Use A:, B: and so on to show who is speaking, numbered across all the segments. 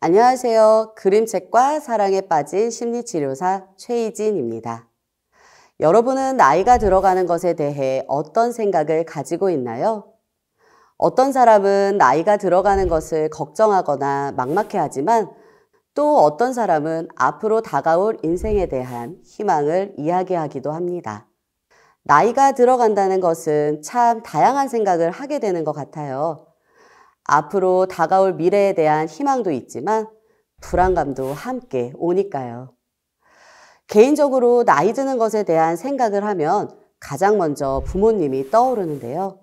A: 안녕하세요. 그림책과 사랑에 빠진 심리치료사 최희진입니다. 여러분은 나이가 들어가는 것에 대해 어떤 생각을 가지고 있나요? 어떤 사람은 나이가 들어가는 것을 걱정하거나 막막해하지만 또 어떤 사람은 앞으로 다가올 인생에 대한 희망을 이야기하기도 합니다. 나이가 들어간다는 것은 참 다양한 생각을 하게 되는 것 같아요. 앞으로 다가올 미래에 대한 희망도 있지만 불안감도 함께 오니까요. 개인적으로 나이 드는 것에 대한 생각을 하면 가장 먼저 부모님이 떠오르는데요.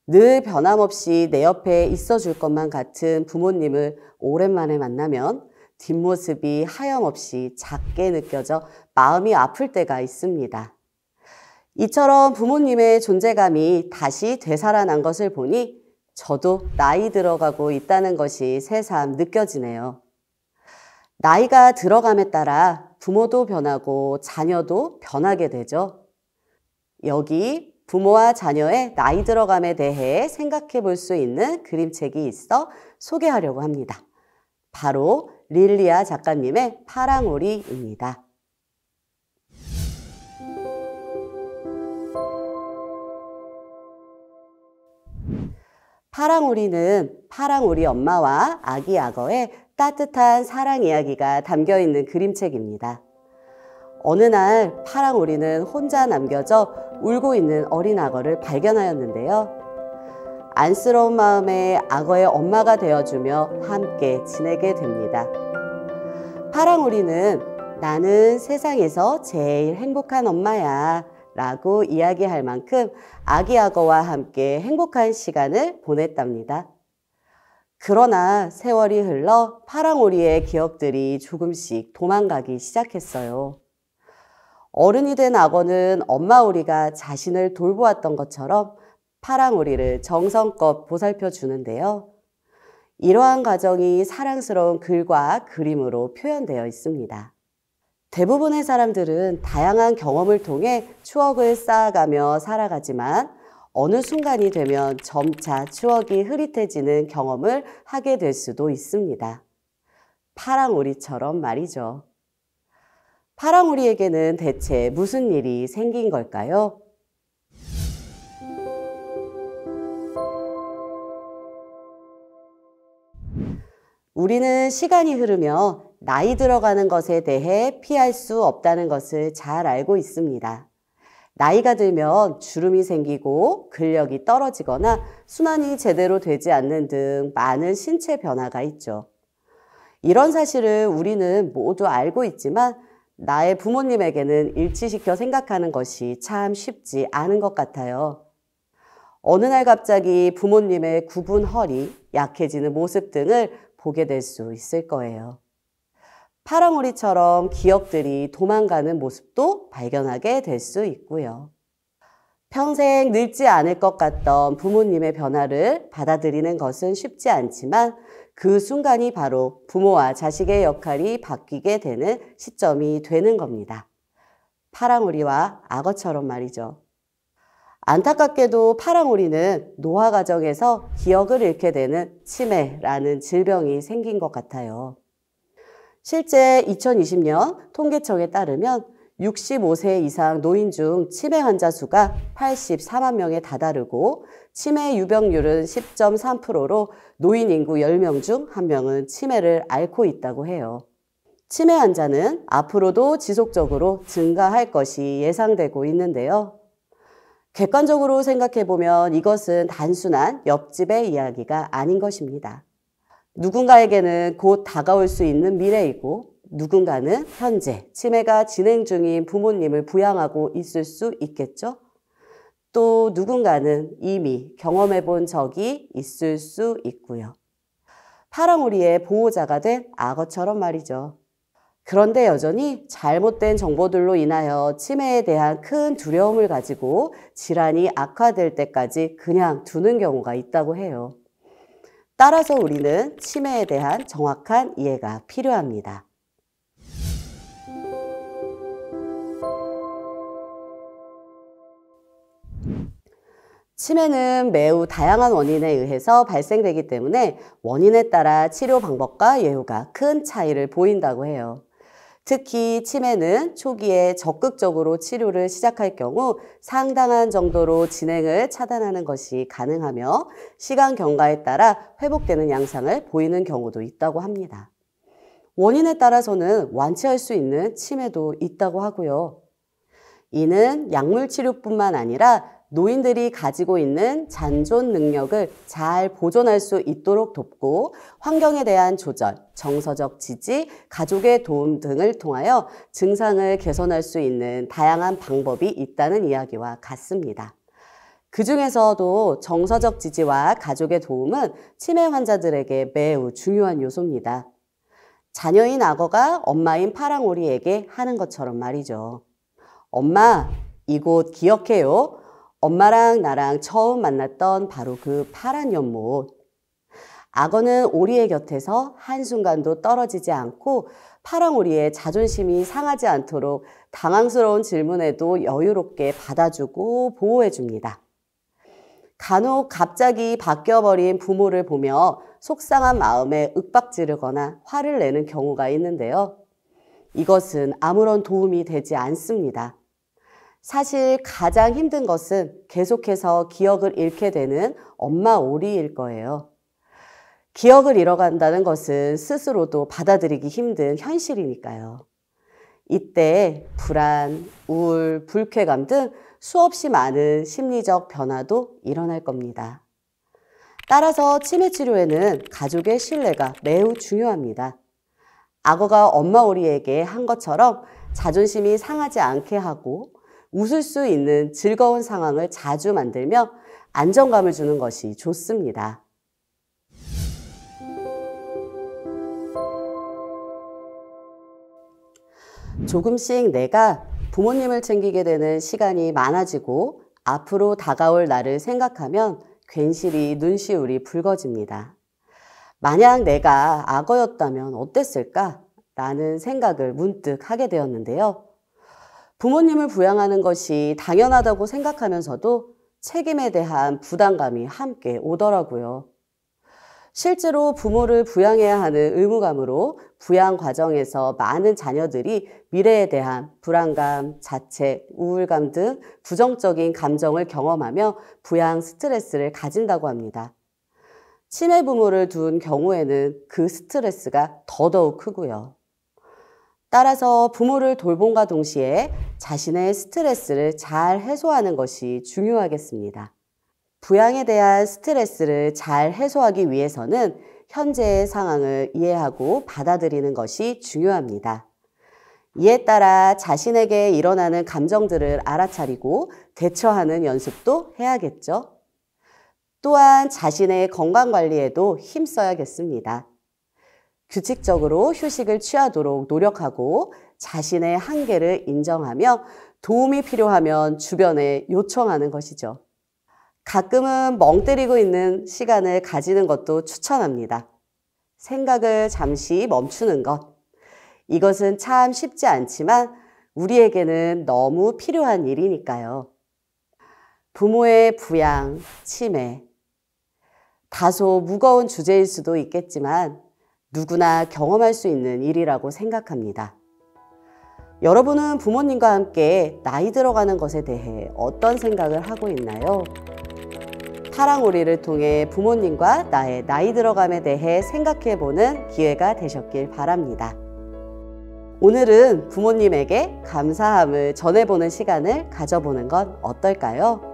A: 늘 변함없이 내 옆에 있어 줄 것만 같은 부모님을 오랜만에 만나면 뒷모습이 하염없이 작게 느껴져 마음이 아플 때가 있습니다. 이처럼 부모님의 존재감이 다시 되살아난 것을 보니 저도 나이 들어가고 있다는 것이 새삼 느껴지네요. 나이가 들어감에 따라 부모도 변하고 자녀도 변하게 되죠. 여기 부모와 자녀의 나이 들어감에 대해 생각해 볼 수 있는 그림책이 있어 소개하려고 합니다. 바로 릴리아 작가님의 파랑오리입니다. 파랑오리는 파랑오리 엄마와 아기 악어의 따뜻한 사랑 이야기가 담겨있는 그림책입니다. 어느 날 파랑오리는 혼자 남겨져 울고 있는 어린 악어를 발견하였는데요. 안쓰러운 마음에 악어의 엄마가 되어주며 함께 지내게 됩니다. 파랑오리는 나는 세상에서 제일 행복한 엄마야 라고 이야기할 만큼 아기 악어와 함께 행복한 시간을 보냈답니다. 그러나 세월이 흘러 파랑오리의 기억들이 조금씩 도망가기 시작했어요. 어른이 된 악어는 엄마 오리가 자신을 돌보았던 것처럼 파랑오리를 정성껏 보살펴 주는데요. 이러한 과정이 사랑스러운 글과 그림으로 표현되어 있습니다. 대부분의 사람들은 다양한 경험을 통해 추억을 쌓아가며 살아가지만 어느 순간이 되면 점차 추억이 흐릿해지는 경험을 하게 될 수도 있습니다. 파랑오리처럼 말이죠. 파랑오리에게는 대체 무슨 일이 생긴 걸까요? 우리는 시간이 흐르며 나이 들어가는 것에 대해 피할 수 없다는 것을 잘 알고 있습니다. 나이가 들면 주름이 생기고 근력이 떨어지거나 순환이 제대로 되지 않는 등 많은 신체 변화가 있죠. 이런 사실을 우리는 모두 알고 있지만 나의 부모님에게는 일치시켜 생각하는 것이 참 쉽지 않은 것 같아요. 어느 날 갑자기 부모님의 굽은 허리, 약해지는 모습 등을 보게 될 수 있을 거예요. 파랑오리처럼 기억들이 도망가는 모습도 발견하게 될 수 있고요. 평생 늙지 않을 것 같던 부모님의 변화를 받아들이는 것은 쉽지 않지만 그 순간이 바로 부모와 자식의 역할이 바뀌게 되는 시점이 되는 겁니다. 파랑오리와 악어처럼 말이죠. 안타깝게도 파랑오리는 노화 과정에서 기억을 잃게 되는 치매라는 질병이 생긴 것 같아요. 실제 2020년 통계청에 따르면 65세 이상 노인 중 치매 환자 수가 84만 명에 다다르고 치매 유병률은 10.3%로 노인 인구 10명 중 1명은 치매를 앓고 있다고 해요. 치매 환자는 앞으로도 지속적으로 증가할 것이 예상되고 있는데요. 객관적으로 생각해보면 이것은 단순한 옆집의 이야기가 아닌 것입니다. 누군가에게는 곧 다가올 수 있는 미래이고 누군가는 현재 치매가 진행 중인 부모님을 부양하고 있을 수 있겠죠. 또 누군가는 이미 경험해 본 적이 있을 수 있고요. 파랑오리의 보호자가 된 악어처럼 말이죠. 그런데 여전히 잘못된 정보들로 인하여 치매에 대한 큰 두려움을 가지고 질환이 악화될 때까지 그냥 두는 경우가 있다고 해요. 따라서 우리는 치매에 대한 정확한 이해가 필요합니다. 치매는 매우 다양한 원인에 의해서 발생되기 때문에 원인에 따라 치료 방법과 예후가 큰 차이를 보인다고 해요. 특히 치매는 초기에 적극적으로 치료를 시작할 경우 상당한 정도로 진행을 차단하는 것이 가능하며 시간 경과에 따라 회복되는 양상을 보이는 경우도 있다고 합니다. 원인에 따라서는 완치할 수 있는 치매도 있다고 하고요. 이는 약물 치료뿐만 아니라 노인들이 가지고 있는 잔존 능력을 잘 보존할 수 있도록 돕고 환경에 대한 조절, 정서적 지지, 가족의 도움 등을 통하여 증상을 개선할 수 있는 다양한 방법이 있다는 이야기와 같습니다. 그 중에서도 정서적 지지와 가족의 도움은 치매 환자들에게 매우 중요한 요소입니다. 자녀인 악어가 엄마인 파랑오리에게 하는 것처럼 말이죠. 엄마, 이곳 기억해요? 엄마랑 나랑 처음 만났던 바로 그 파란 연못. 악어는 오리의 곁에서 한순간도 떨어지지 않고 파랑오리의 자존심이 상하지 않도록 당황스러운 질문에도 여유롭게 받아주고 보호해줍니다. 간혹 갑자기 바뀌어버린 부모를 보며 속상한 마음에 윽박지르거나 화를 내는 경우가 있는데요. 이것은 아무런 도움이 되지 않습니다. 사실 가장 힘든 것은 계속해서 기억을 잃게 되는 엄마 오리일 거예요. 기억을 잃어간다는 것은 스스로도 받아들이기 힘든 현실이니까요. 이때 불안, 우울, 불쾌감 등 수없이 많은 심리적 변화도 일어날 겁니다. 따라서 치매 치료에는 가족의 신뢰가 매우 중요합니다. 악어가 엄마 오리에게 한 것처럼 자존심이 상하지 않게 하고 웃을 수 있는 즐거운 상황을 자주 만들며 안정감을 주는 것이 좋습니다. 조금씩 내가 부모님을 챙기게 되는 시간이 많아지고 앞으로 다가올 날을 생각하면 괜시리 눈시울이 붉어집니다. 만약 내가 악어였다면 어땠을까? 라는 생각을 문득 하게 되었는데요. 부모님을 부양하는 것이 당연하다고 생각하면서도 책임에 대한 부담감이 함께 오더라고요. 실제로 부모를 부양해야 하는 의무감으로 부양 과정에서 많은 자녀들이 미래에 대한 불안감, 자책, 우울감 등 부정적인 감정을 경험하며 부양 스트레스를 가진다고 합니다. 치매 부모를 둔 경우에는 그 스트레스가 더더욱 크고요. 따라서 부모를 돌봄과 동시에 자신의 스트레스를 잘 해소하는 것이 중요하겠습니다. 부양에 대한 스트레스를 잘 해소하기 위해서는 현재의 상황을 이해하고 받아들이는 것이 중요합니다. 이에 따라 자신에게 일어나는 감정들을 알아차리고 대처하는 연습도 해야겠죠. 또한 자신의 건강관리에도 힘써야겠습니다. 규칙적으로 휴식을 취하도록 노력하고 자신의 한계를 인정하며 도움이 필요하면 주변에 요청하는 것이죠. 가끔은 멍 때리고 있는 시간을 가지는 것도 추천합니다. 생각을 잠시 멈추는 것. 이것은 참 쉽지 않지만 우리에게는 너무 필요한 일이니까요. 부모의 부양, 치매. 다소 무거운 주제일 수도 있겠지만 누구나 경험할 수 있는 일이라고 생각합니다. 여러분은 부모님과 함께 나이 들어가는 것에 대해 어떤 생각을 하고 있나요? 파랑오리를 통해 부모님과 나의 나이 들어감에 대해 생각해보는 기회가 되셨길 바랍니다. 오늘은 부모님에게 감사함을 전해보는 시간을 가져보는 건 어떨까요?